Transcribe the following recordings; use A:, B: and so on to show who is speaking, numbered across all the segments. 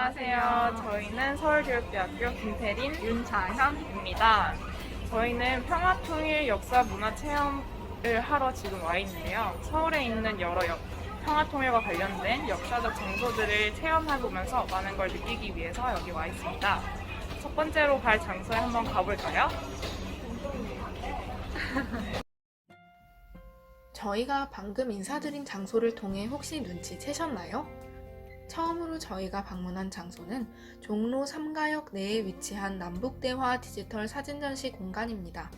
A: 안녕하세요. 저희는 서울교육대학교 김태린, 윤자현입니다. 저희는 평화통일 역사문화체험을 하러 지금 와 있는데요. 서울에 있는 여러 평화통일과 관련된 역사적 장소들을 체험해보면서 많은 걸 느끼기 위해서 여기 와 있습니다. 첫 번째로 갈 장소에 한번 가볼까요?
B: 저희가 방금 인사드린 장소를 통해 혹시 눈치채셨나요? 처음으로 저희가 방문한 장소는 종로 3가역 내에 위치한 남북대화 디지털 사진전시 공간입니다.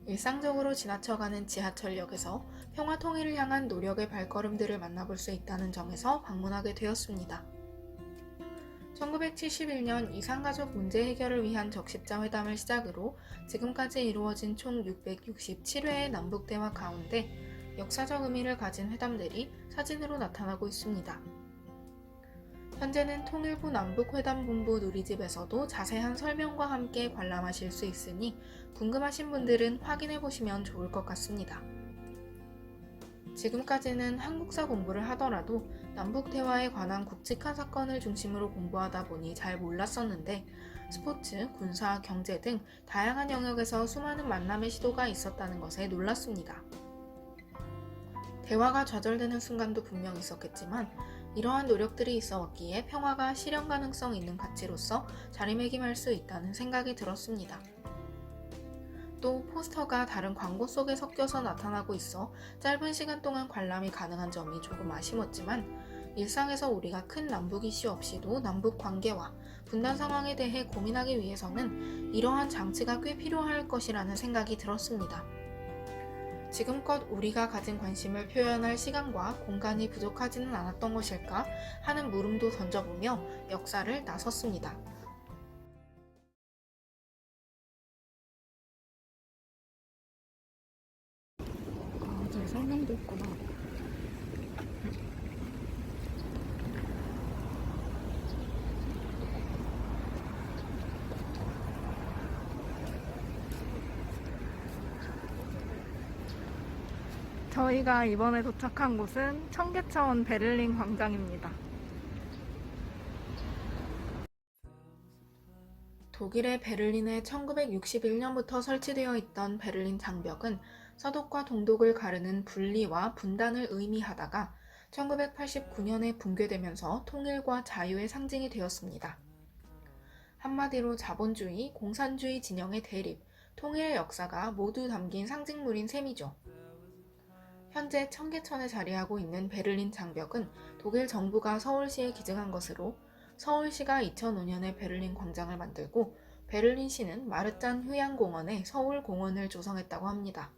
B: 일상적으로 지나쳐가는 지하철역에서 평화통일을 향한 노력의 발걸음들을 만나볼 수 있다는 점에서 방문하게 되었습니다. 1971년 이산가족 문제 해결을 위한 적십자 회담을 시작으로 지금까지 이루어진 총 667회의 남북대화 가운데 역사적 의미를 가진 회담들이 사진으로 나타나고 있습니다. 현재는 통일부 남북회담본부 누리집에서도 자세한 설명과 함께 관람하실 수 있으니 궁금하신 분들은 확인해 보시면 좋을 것 같습니다. 지금까지는 한국사 공부를 하더라도 남북대화에 관한 굵직한 사건을 중심으로 공부하다 보니 잘 몰랐었는데 스포츠, 군사, 경제 등 다양한 영역에서 수많은 만남의 시도가 있었다는 것에 놀랐습니다. 대화가 좌절되는 순간도 분명 있었겠지만 이러한 노력들이 있어 왔기에 평화가 실현 가능성 있는 가치로서 자리매김할 수 있다는 생각이 들었습니다. 또 포스터가 다른 광고 속에 섞여서 나타나고 있어 짧은 시간 동안 관람이 가능한 점이 조금 아쉬웠지만 일상에서 우리가 큰 남북 이슈 없이도 남북 관계와 분단 상황에 대해 고민하기 위해서는 이러한 장치가 꽤 필요할 것이라는 생각이 들었습니다. 지금껏 우리가 가진 관심을 표현할 시간과 공간이 부족하지는 않았던 것일까 하는 물음도 던져보며 역사를 나섰습니다. 저기 설명도 있구나.
A: 저희가 이번에 도착한 곳은 청계천 베를린 광장입니다.
B: 독일의 베를린에 1961년부터 설치되어 있던 베를린 장벽은 서독과 동독을 가르는 분리와 분단을 의미하다가 1989년에 붕괴되면서 통일과 자유의 상징이 되었습니다. 한마디로 자본주의, 공산주의 진영의 대립, 통일의 역사가 모두 담긴 상징물인 셈이죠. 현재 청계천에 자리하고 있는 베를린 장벽은 독일 정부가 서울시에 기증한 것으로 서울시가 2005년에 베를린 광장을 만들고 베를린시는 마르짠 휴양공원에 서울공원을 조성했다고 합니다.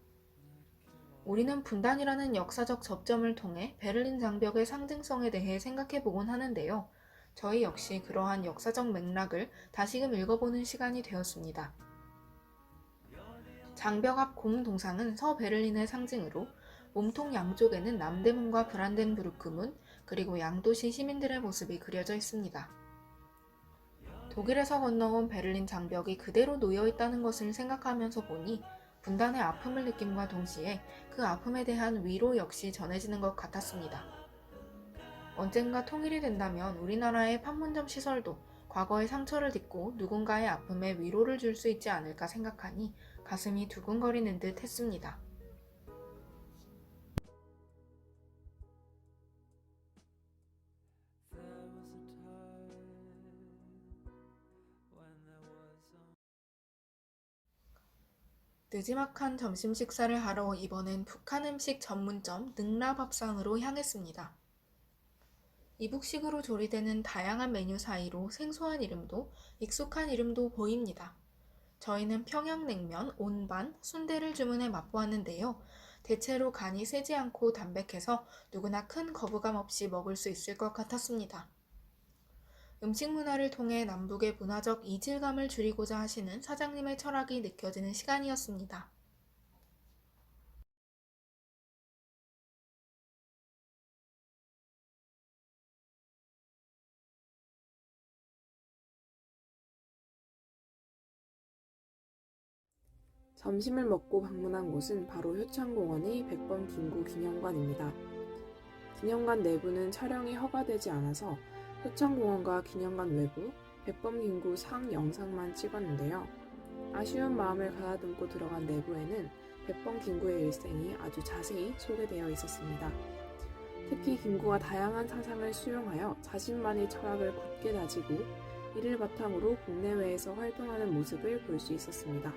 B: 우리는 분단이라는 역사적 접점을 통해 베를린 장벽의 상징성에 대해 생각해보곤 하는데요. 저희 역시 그러한 역사적 맥락을 다시금 읽어보는 시간이 되었습니다. 장벽 앞 공동상은 서베를린의 상징으로 몸통 양쪽에는 남대문과 브란덴부르크 문, 그리고 양도시 시민들의 모습이 그려져 있습니다. 독일에서 건너온 베를린 장벽이 그대로 놓여있다는 것을 생각하면서 보니 분단의 아픔을 느낌과 동시에 그 아픔에 대한 위로 역시 전해지는 것 같았습니다. 언젠가 통일이 된다면 우리나라의 판문점 시설도 과거의 상처를 딛고 누군가의 아픔에 위로를 줄 수 있지 않을까 생각하니 가슴이 두근거리는 듯 했습니다. 느지막한 점심 식사를 하러 이번엔 북한 음식 전문점 능라밥상으로 향했습니다. 이북식으로 조리되는 다양한 메뉴 사이로 생소한 이름도 익숙한 이름도 보입니다. 저희는 평양냉면, 온반, 순대를 주문해 맛보았는데요. 대체로 간이 세지 않고 담백해서 누구나 큰 거부감 없이 먹을 수 있을 것 같았습니다. 음식 문화를 통해 남북의 문화적 이질감을 줄이고자 하시는 사장님의 철학이 느껴지는 시간이었습니다.
C: 점심을 먹고 방문한 곳은 바로 효창공원의 백범 김구 기념관입니다. 기념관 내부는 촬영이 허가되지 않아서 효창공원과 기념관 외부, 백범김구 상 영상만 찍었는데요. 아쉬운 마음을 가다듬고 들어간 내부에는 백범김구의 일생이 아주 자세히 소개되어 있었습니다. 특히 김구가 다양한 사상을 수용하여 자신만의 철학을 굳게 다지고 이를 바탕으로 국내외에서 활동하는 모습을 볼 수 있었습니다.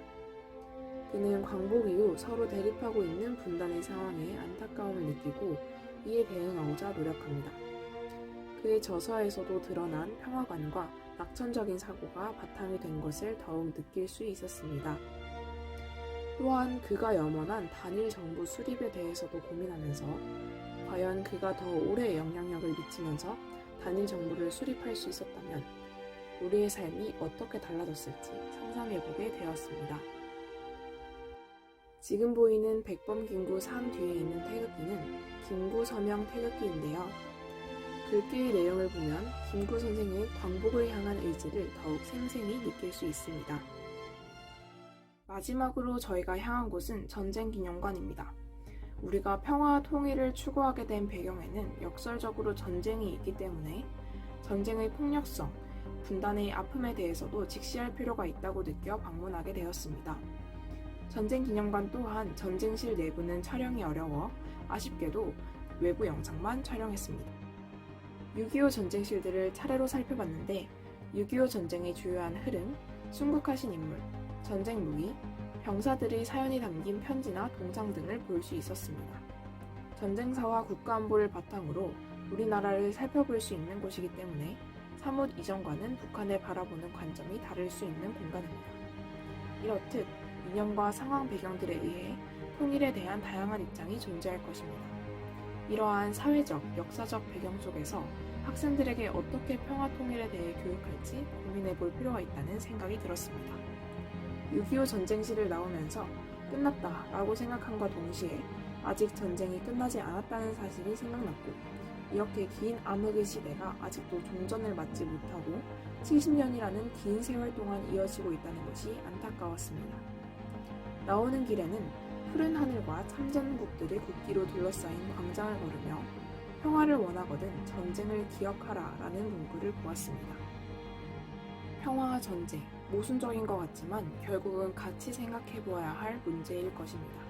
C: 그는 광복 이후 서로 대립하고 있는 분단의 상황에 안타까움을 느끼고 이에 대응하고자 노력합니다. 그의 저서에서도 드러난 평화관과 낙천적인 사고가 바탕이 된 것을 더욱 느낄 수 있었습니다. 또한 그가 염원한 단일 정부 수립에 대해서도 고민하면서 과연 그가 더 오래 영향력을 미치면서 단일 정부를 수립할 수 있었다면 우리의 삶이 어떻게 달라졌을지 상상해보게 되었습니다. 지금 보이는 백범김구 상 뒤에 있는 태극기는 김구 서명 태극기인데요. 글귀의 내용을 보면 김구 선생의 광복을 향한 의지를 더욱 생생히 느낄 수 있습니다. 마지막으로 저희가 향한 곳은 전쟁기념관입니다. 우리가 평화와 통일을 추구하게 된 배경에는 역설적으로 전쟁이 있기 때문에 전쟁의 폭력성, 분단의 아픔에 대해서도 직시할 필요가 있다고 느껴 방문하게 되었습니다. 전쟁기념관 또한 전쟁실 내부는 촬영이 어려워 아쉽게도 외부 영상만 촬영했습니다. 6.25 전쟁실들을 차례로 살펴봤는데 6.25 전쟁의 주요한 흐름, 순국하신 인물, 전쟁 무기, 병사들의 사연이 담긴 편지나 동상 등을 볼 수 있었습니다. 전쟁사와 국가안보를 바탕으로 우리나라를 살펴볼 수 있는 곳이기 때문에 사뭇 이전과는 북한을 바라보는 관점이 다를 수 있는 공간입니다. 이렇듯 이념과 상황 배경들에 의해 통일에 대한 다양한 입장이 존재할 것입니다. 이러한 사회적, 역사적 배경 속에서 학생들에게 어떻게 평화 통일에 대해 교육할지 고민해 볼 필요가 있다는 생각이 들었습니다. 6.25 전쟁시를 나오면서 끝났다 라고 생각함과 동시에 아직 전쟁이 끝나지 않았다는 사실이 생각났고 이렇게 긴 암흑의 시대가 아직도 종전을 맞지 못하고 70년이라는 긴 세월 동안 이어지고 있다는 것이 안타까웠습니다. 나오는 길에는 푸른 하늘과 참전국들의 국기로 둘러싸인 광장을 걸으며 평화를 원하거든 전쟁을 기억하라 라는 문구를 보았습니다. 평화와 전쟁, 모순적인 것 같지만 결국은 같이 생각해 보아야 할 문제일 것입니다.